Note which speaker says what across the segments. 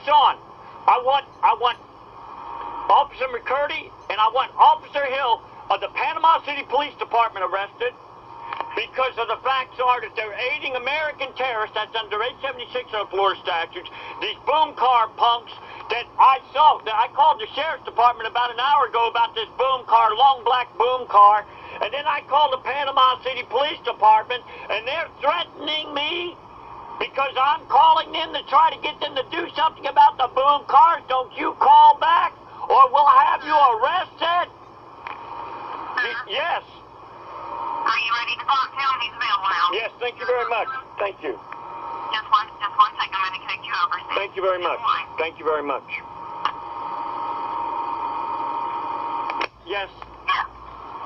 Speaker 1: on. I want Officer McCurdy and I want Officer Hill of the Panama City Police Department arrested because of the facts are that they're aiding American terrorists. That's under 876 of the Florida statutes. These boom car punks that I saw, that I called the Sheriff's Department about an hour ago about this boom car, long black boom car, and then I called the Panama City Police Department, and they're threatening me because I'm calling them to try to get them to do something about the boom cars. Don't you call back, or we'll have you arrested. Yes.
Speaker 2: Are you ready to talk to him? He's available now.
Speaker 1: Yes, thank you very much. Thank you.
Speaker 2: Just one second. I'm going to connect you over.
Speaker 1: Thank you very much. Thank you very much. Yes.
Speaker 2: Yeah.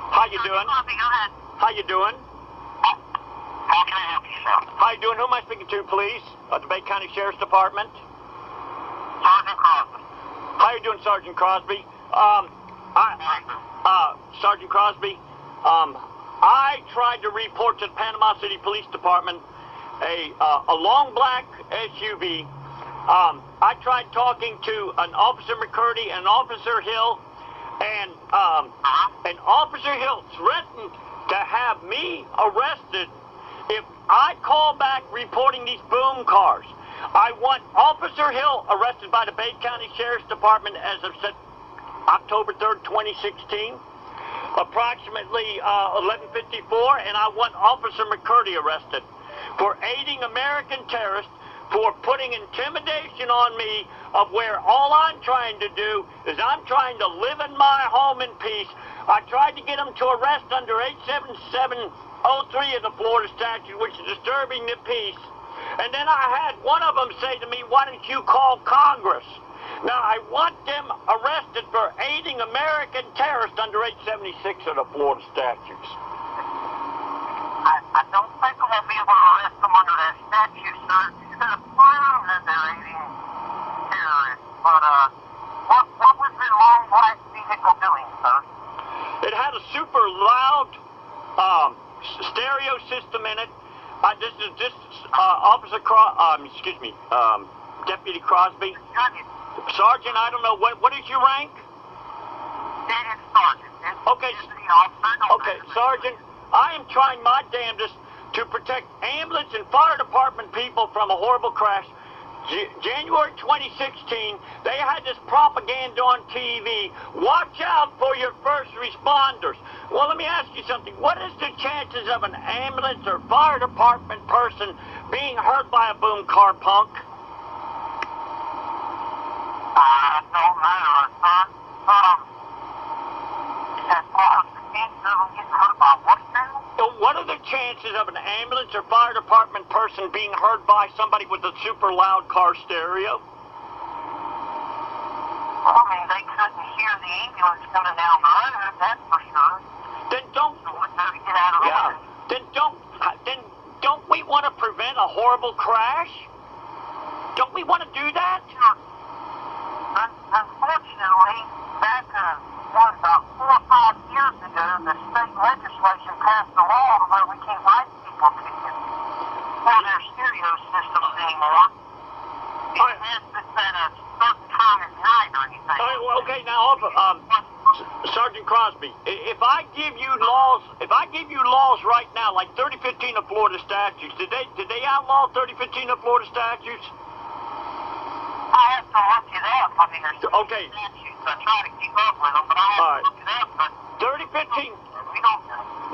Speaker 1: How you doing?
Speaker 2: Go ahead.
Speaker 1: How you doing?
Speaker 2: How can I help you, sir?
Speaker 1: How you doing? Who am I speaking to, please? The Bay County Sheriff's Department.
Speaker 2: Sergeant Crosby.
Speaker 1: How you doing, Sergeant Crosby? Sergeant Crosby, I tried to report to the Panama City Police Department a long black SUV. I tried talking to an Officer McCurdy and Officer Hill, and Officer Hill threatened to have me arrested if I call back reporting these boom cars. I want Officer Hill arrested by the Bay County Sheriff's Department as of October 3rd, 2016. Approximately 11:54, and I want Officer McCurdy arrested for aiding American terrorists, for putting intimidation on me of where all I'm trying to do is I'm trying to live in my home in peace. I tried to get them to arrest under 87703 of the Florida statute, which is disturbing the peace. And then I had one of them say to me, why don't you call Congress? Now, I want them arrested for aiding American terrorists under 876 of the Florida statutes.
Speaker 2: I don't think we're going to be able to arrest them under that statute, sir. You could have proven that they're aiding terrorists. But, what was the long black vehicle doing, sir?
Speaker 1: It had a super loud stereo system in it. Deputy Crosby. Sergeant, I don't know, what is your rank?
Speaker 2: It's Sergeant.
Speaker 1: Okay, Sergeant, I am trying my damnedest to protect ambulance and fire department people from a horrible crash. January 2016, they had this propaganda on TV. Watch out for your first responders. Well, let me ask you something. What is the chances of an ambulance or fire department person being hurt by a boom car punk?
Speaker 2: I don't know, son. As far as the chances of them getting hurt by what now?
Speaker 1: What are the chances of an ambulance or fire department person being hurt by somebody with a super loud car stereo?
Speaker 2: I mean, they couldn't hear the ambulance coming down the road, that's for sure.
Speaker 1: Then don't.
Speaker 2: So what's there to get out of the way?
Speaker 1: Then don't we want to prevent a horrible crash? Don't we want to do that?
Speaker 2: Unfortunately, back about 4 or 5 years ago, the state legislation passed a law to where we can't write people tickets for their stereo systems anymore. It has to set a certain time at night or anything.
Speaker 1: Okay, now, Sergeant Crosby, if I give you laws right now, like 3015 of Florida statutes, did they outlaw 3015 of Florida statutes?
Speaker 2: I have to look it up. I mean, there's
Speaker 1: okay.
Speaker 2: Statutes. I try to keep up with them, but I have to look it up. But
Speaker 1: 3015.
Speaker 2: We don't.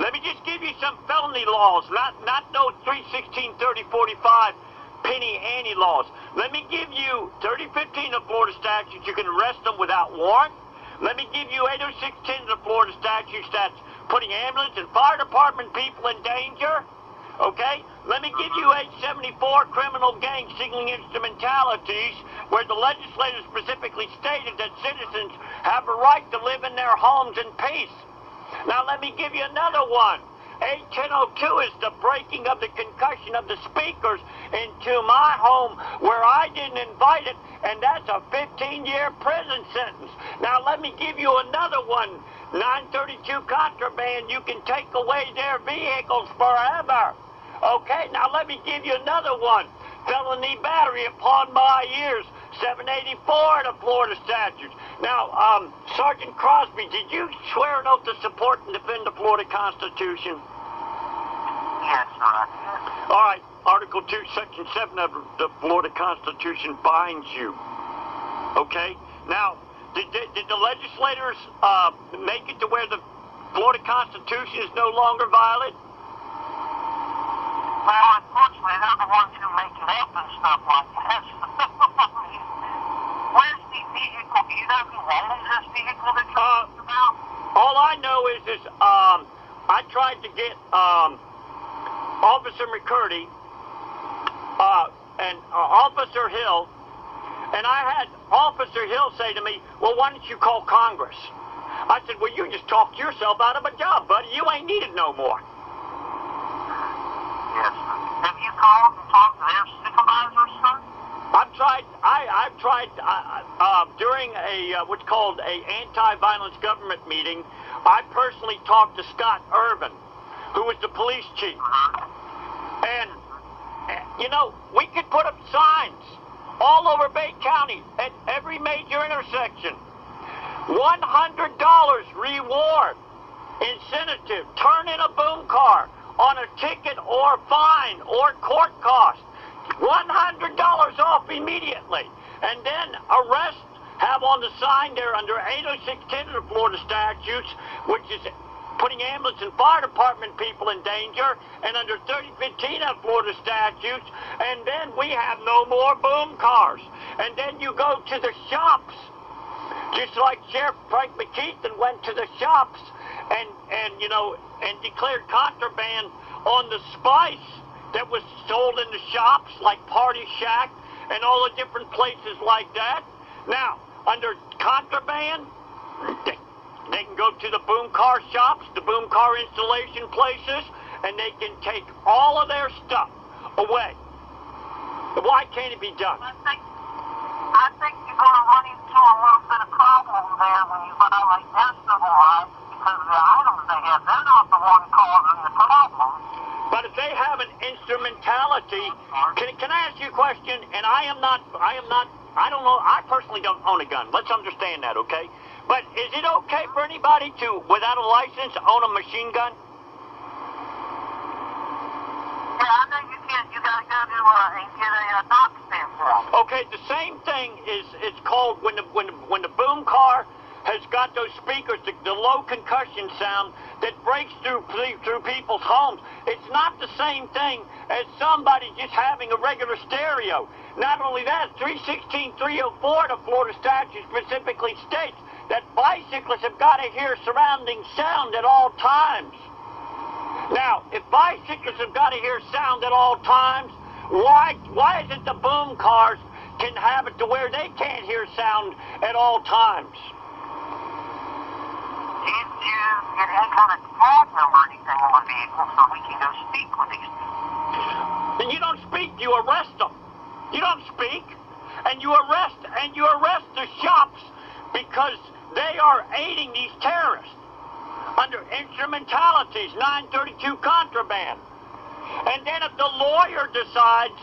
Speaker 1: Let me just give you some felony laws, not no 316, 3045 penny ante laws. Let me give you 3015 of Florida statutes. You can arrest them without warrant. Let me give you 80610 of the Florida statutes. That's putting ambulance and fire department people in danger. Okay? Let me give you 874 criminal gang signaling instrumentalities, where the legislature specifically stated that citizens have a right to live in their homes in peace. Now let me give you another one. 81002 is the breaking of the concussion of the speakers into my home where I didn't invite it, and that's a 15-year prison sentence. Now let me give you another one. 932 contraband, you can take away their vehicles forever. Okay, now let me give you another one. Felony battery upon my ears. 784 of the Florida statutes. Now, Sergeant Crosby, did you swear an oath to support and defend the Florida Constitution?
Speaker 2: Yes, sir, I did.
Speaker 1: All right. Article 2, Section 7 of the Florida Constitution binds you. Okay? Now, did the legislators make it to where the Florida Constitution is no longer valid?
Speaker 2: Well, unfortunately, they're the ones who make it up and stuff like that. Where's the vehicle? Do you know who owns this vehicle that you're talking about?
Speaker 1: All I know is I tried to get Officer McCurdy and Officer Hill, and I had Officer Hill say to me, well, why don't you call Congress? I said, well, you just talked yourself out of a job, buddy. You ain't needed no more.
Speaker 2: Yes, sir. Have you called and talked to their supervisors, sir?
Speaker 1: I've tried during a what's called a anti-violence government meeting. I personally talked to Scott Irvin, who was the police chief. And, you know, we could put up signs all over Bay County at every major intersection. $100 reward, incentive, turn in a boom car on a ticket or fine or court cost. $100 off immediately. And then arrest, have on the sign there under 80610 of the Florida statutes, which is putting ambulance and fire department people in danger, and under 3015 of Florida statutes, and then we have no more boom cars. And then you go to the shops, just like Sheriff Frank McKeithen went to the shops and you know, and declared contraband on the spice that was sold in the shops, like Party Shack and all the different places like that. Now, under contraband, they can go to the boom car shops, the boom car installation places, and they can take all of their stuff away. Why can't it be done?
Speaker 2: I think you're going to run into a little bit of problem there when you violate their civil rights, because the items they have, they're not the one causing the problem.
Speaker 1: But if they have an instrumentality, can I ask you a question? And I don't know, I personally don't own a gun. Let's understand that, okay? But is it okay for anybody to, without a license, own a machine gun?
Speaker 2: Yeah, I know you can. You got to go to and get a doc stamp for it.
Speaker 1: Okay, the same thing it's called when the boom car has got those speakers, the low concussion sound that breaks through people's homes. It's not the same thing as somebody just having a regular stereo. Not only that, 316-304 of the Florida statute specifically states that bicyclists have got to hear surrounding sound at all times. Now, if bicyclists have got to hear sound at all times, why is it the boom cars can have it to where they can't hear sound at all times?
Speaker 2: Did you get any kind of tag number or anything on the vehicle so we can go speak with these people?
Speaker 1: Then you don't speak, you arrest them. You don't speak, and you arrest the shops because they are aiding these terrorists under instrumentalities, 932 contraband. And then if the lawyer decides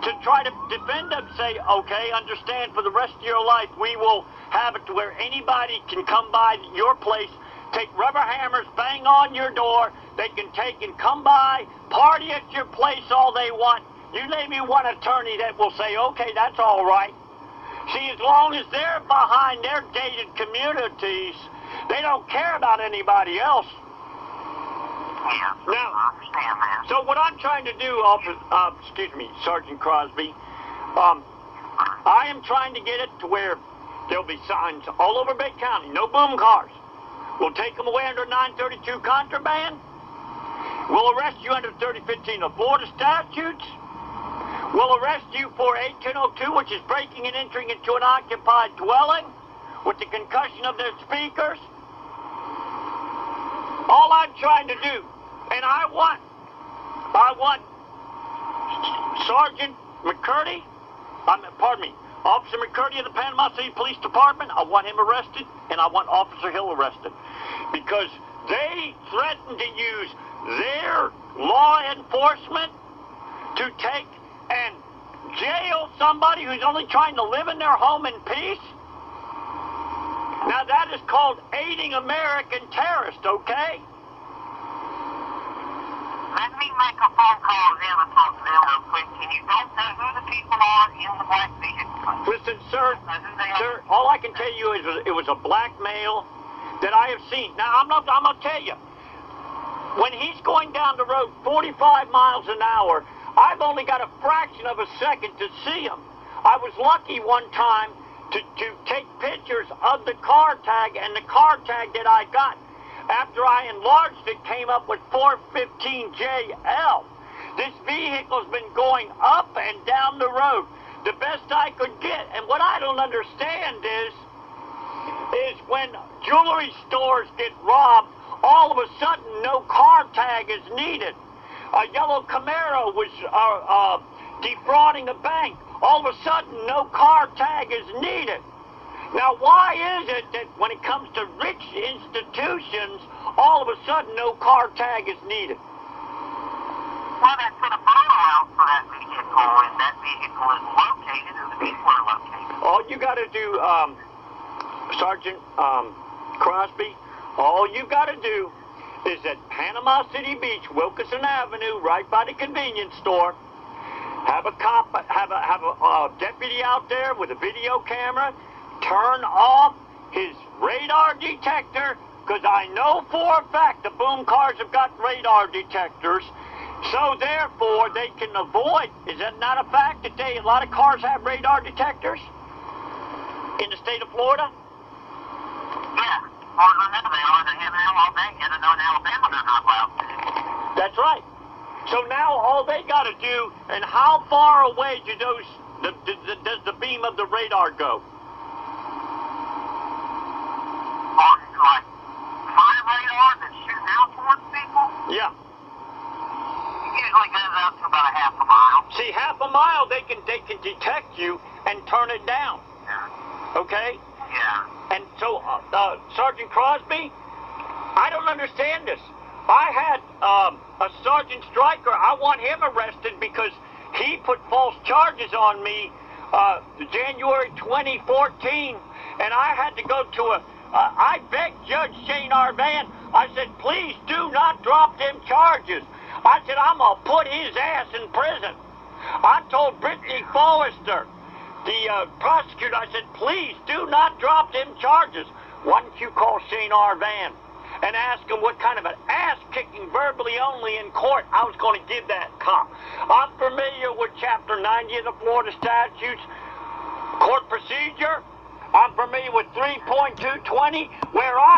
Speaker 1: to try to defend them, say, okay, understand, for the rest of your life, we will have it to where anybody can come by your place, take rubber hammers, bang on your door, they can take and come by, party at your place all they want. You name me one attorney that will say, okay, that's all right. See, as long as they're behind their gated communities, they don't care about anybody else.
Speaker 2: Yeah,
Speaker 1: Now,
Speaker 2: I understand that.
Speaker 1: so what I'm trying to do, Sergeant Crosby, I am trying to get it to where there'll be signs all over Bay County, no boom cars. We'll take them away under 932 contraband. We'll arrest you under 3015 of Florida statutes. We'll arrest you for 18102, which is breaking and entering into an occupied dwelling with the concussion of their speakers. All I'm trying to do, and I want Sergeant McCurdy, Officer McCurdy of the Panama City Police Department, I want him arrested, and I want Officer Hill arrested, because they threatened to use their law enforcement to take and jail somebody who's only trying to live in their home in peace? Now that is called aiding American terrorists, okay?
Speaker 2: Let me make a phone call to them and talk to them real quick. And you don't know who the people are in the black vehicle.
Speaker 1: Listen, sir, all I can tell you is it was a black male that I have seen. Now, I'm going to tell you, when he's going down the road 45 miles an hour, I've only got a fraction of a second to see him. I was lucky one time to take pictures of the car tag, and the car tag that I got, after I enlarged it, came up with 415JL. This vehicle's been going up and down the road the best I could get. And what I don't understand is when jewelry stores get robbed, all of a sudden no car tag is needed. A yellow Camaro was defrauding a bank. All of a sudden no car tag is needed. Now, why is it that when it comes to rich institutions, all of a sudden no car tag is needed?
Speaker 2: Well, they put a photo out for that vehicle, and that vehicle is located, and the people are located.
Speaker 1: All you got to do, Sergeant Crosby, all you got to do is at Panama City Beach, Wilkinson Avenue, right by the convenience store, have a deputy out there with a video camera, turn off his radar detector, because I know for a fact the boom cars have got radar detectors, so therefore they can avoid. Is that not a fact that a lot of cars have radar detectors in the state of Florida?
Speaker 2: Yeah, or remember they are. They have Alabama, and I know in Alabama they're not allowed to.
Speaker 1: That's right. So now all they got to do, and how far away do does the beam of the radar go?
Speaker 2: Like fire radar that's shooting out towards people?
Speaker 1: Yeah.
Speaker 2: It usually goes out to about a half a mile.
Speaker 1: See, half a mile they can detect you and turn it down.
Speaker 2: Yeah.
Speaker 1: Okay?
Speaker 2: Yeah.
Speaker 1: And so, Sergeant Crosby, I don't understand this. I had a Sergeant Stryker. I want him arrested because he put false charges on me January 2014, and I had to go to I begged Judge Shane Arvan. I said, please do not drop them charges. I said, I'm going to put his ass in prison. I told Brittany Forrester, the prosecutor, I said, please do not drop them charges. Why don't you call Shane Arvan and ask him what kind of an ass-kicking verbally only in court I was going to give that cop. I'm familiar with Chapter 90 of the Florida Statutes, court procedure. I'm familiar with 3.220, where I